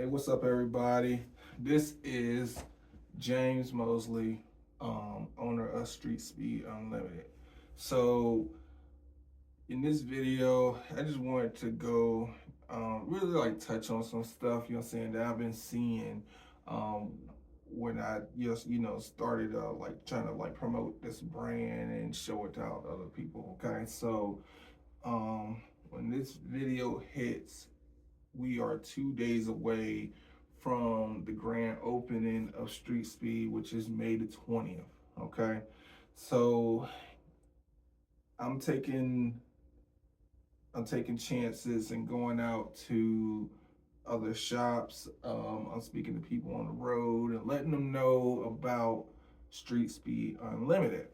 Hey, what's up, everybody? This is James Mosley, owner of Street Speed Unlimited. So, in this video, I just wanted to go really like touch on some stuff, you know what I'm saying, that I've been seeing um, when I just, started like trying to like promote this brand and show it to other people. Okay, so when this video hits, we are 2 days away from the grand opening of Street Speed, which is May the 20th. Okay. So I'm taking I'm taking chances and going out to other shops. I'm speaking to people on the road and letting them know about Street Speed Unlimited.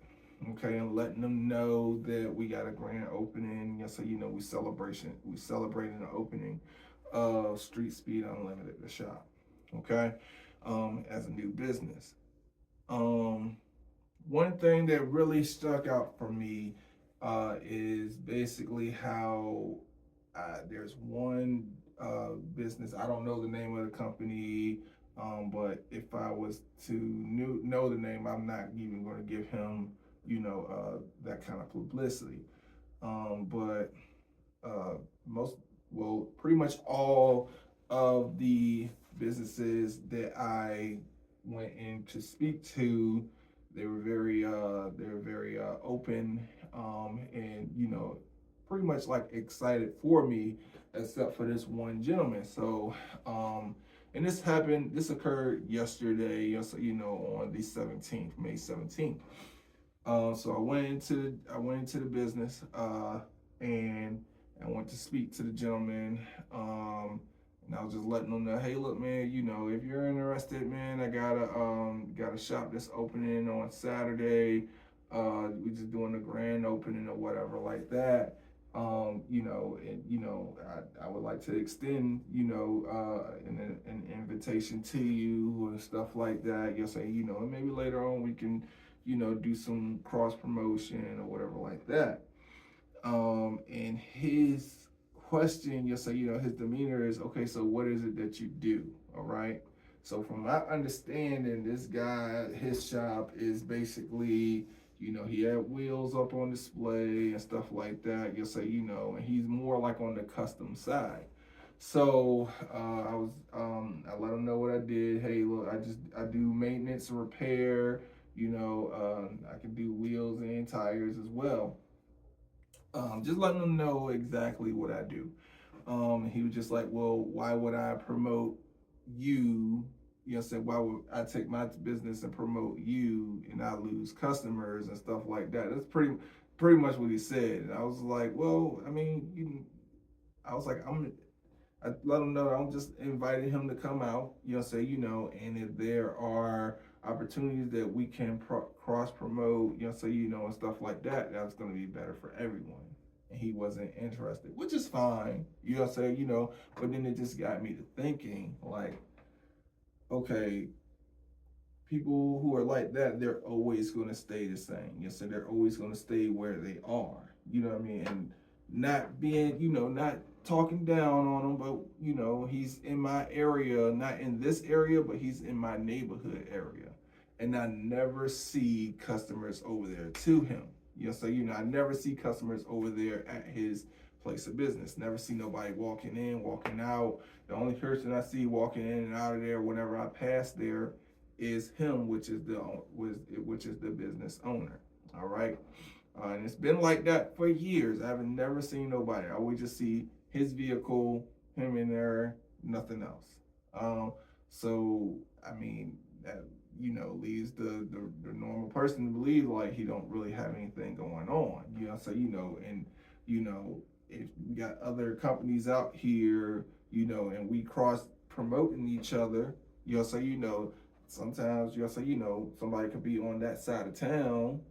Okay, and letting them know that we got a grand opening. Yes, so we celebrating the opening of Street Speed Unlimited, the shop. Okay, as a new business. Um, One thing that really stuck out for me is basically how there's one business. I don't know the name of the company, but if I was to know the name, I'm not even going to give him, that kind of publicity. But uh, most, well, pretty much all of the businesses that I went in to speak to, they were very open, and pretty much like excited for me, except for this one gentleman. So, and this occurred yesterday, so on the 17th, May 17th. So I went into the business, and I went to speak to the gentleman. And I was just letting them know, hey, look, man, if you're interested, man, I got a shop that's opening on Saturday. We just doing a grand opening or whatever like that. I would like to extend, an invitation to you and stuff like that. You'll say, and maybe later on we can, do some cross promotion or whatever like that. And his question, you'll say, his demeanor is, okay, so what is it that you do? All right. So from my understanding, this guy, his shop is basically, he had wheels up on display and stuff like that. You'll say, and he's more like on the custom side. So I let him know what I did. Hey, look, I do maintenance and repair. I can do wheels and tires as well. Just letting them know exactly what I do. He was just like, well, why would I promote you? Said, why would I take my business and promote you and I lose customers and stuff like that? That's pretty much what he said. And I was like, well, I mean, I was like, I let him know I'm just inviting him to come out, and if there are opportunities that we can cross promote, and stuff like that, that's going to be better for everyone. And he wasn't interested, which is fine, but then it just got me to thinking, like, okay, people who are like that, they're always going to stay the same. So they're always going to stay where they are. You know what I mean? And not being, not talking down on him, but he's in my area, not in this area, but he's in my neighborhood area, and I never see customers over there to him. So I never see customers over there at his place of business. Never see nobody walking in, walking out. The only person I see walking in and out of there whenever I pass there is him, which is the business owner. All right, and it's been like that for years. I haven't never seen nobody. I always just see his vehicle, him in there, nothing else. Um, so I mean that leads the normal person to believe like he don't really have anything going on. So and if we got other companies out here, and we cross promoting each other, so sometimes somebody could be on that side of town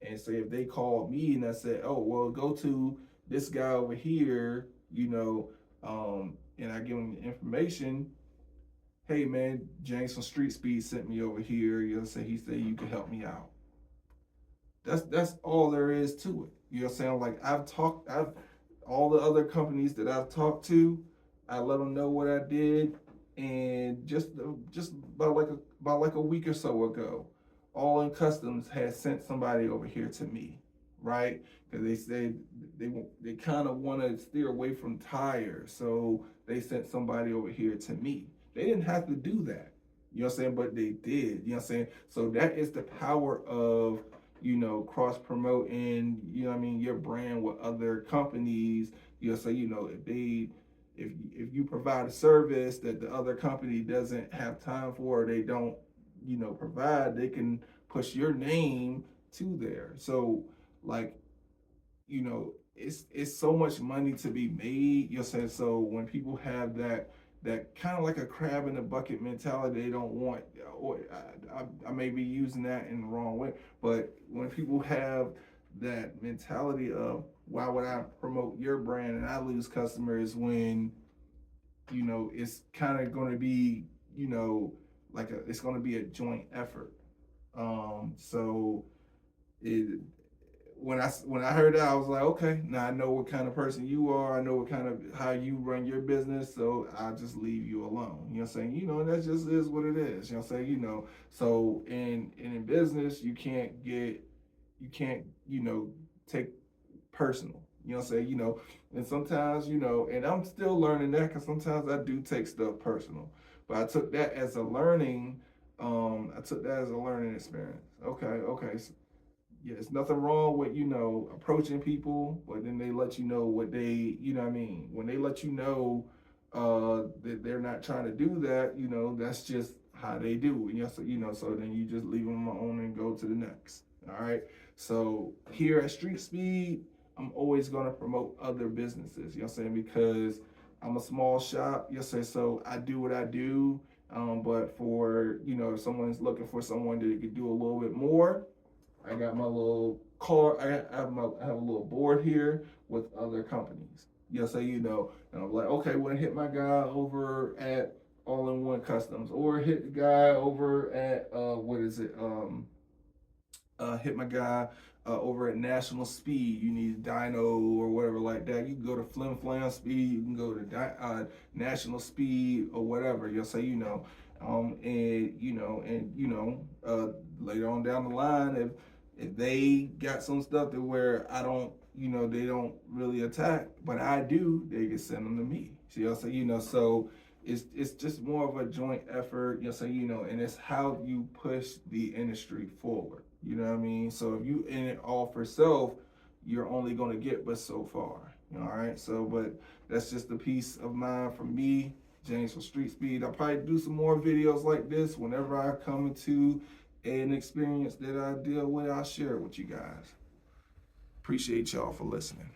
and say if they called me and I said, oh well, go to this guy over here, and I give them the information. Hey man, James from Street Speed sent me over here. He said you can help me out. That's all there is to it. Like I've all the other companies that I've talked to, I let them know what I did, and just about like a week or so ago, All In Customs had sent somebody over here to me, right? Because they said they kind of want to steer away from tires, so they sent somebody over here to me. They didn't have to do that, you know what I'm saying, but they did, you know what I'm saying. So that is the power of, you know, cross promoting, you know what I mean, your brand with other companies. You know, so you know, if you provide a service that the other company doesn't have time for, or they don't, you know, provide, they can push your name to there. So like, you know, it's so much money to be made. You know, saying, so when people have that kind of like a crab in the bucket mentality, they don't want, or I may be using that in the wrong way, but when people have that mentality of why would I promote your brand and I lose customers, when, you know, it's kind of going to be, you know, like it's going to be a joint effort. So it, when I heard that, I was like, okay, now I know what kind of person you are. I know what kind of how you run your business, so I'll just leave you alone. You know what I'm saying? You know, that just is what it is. You know what I'm saying? You know, so in business, you can't, you know, take personal. You know what I'm saying? You know, and sometimes, you know, and I'm still learning that, because sometimes I do take stuff personal. But I took that as a learning, I took that as a learning experience. Okay, okay. So, yeah, it's nothing wrong with, you know, approaching people, but then they let you know what they, you know what I mean? When they let you know that they're not trying to do that, you know, that's just how they do. You know, so you know, so then you just leave them alone and go to the next. All right. So here at Street Speed, I'm always gonna promote other businesses, you know what I'm saying? Because I'm a small shop, you know, so I do what I do. But for, you know, if someone's looking for someone that could do a little bit more, I got my little car. I have a little board here with other companies. Yes, so you know, and I'm like, okay, well, hit my guy over at All In One Customs, or hit the guy over at what is it? Hit my guy over at National Speed. You need dyno or whatever like that. You can go to Flim Flam Speed. You can go to National Speed or whatever. You'll say, you know, and you know, later on down the line, if they got some stuff that where I don't, you know, they don't really attack, but I do, they can send them to me. See, I'll say, you know, so it's just more of a joint effort, you know, so you know, and it's how you push the industry forward. You know what I mean? So if you in it all for self, you're only gonna get but so far. All right. So, but that's just a piece of mine from me, James from Street Speed. I'll probably do some more videos like this whenever I come into an experience that I deal with. I'll share it with you guys. Appreciate y'all for listening.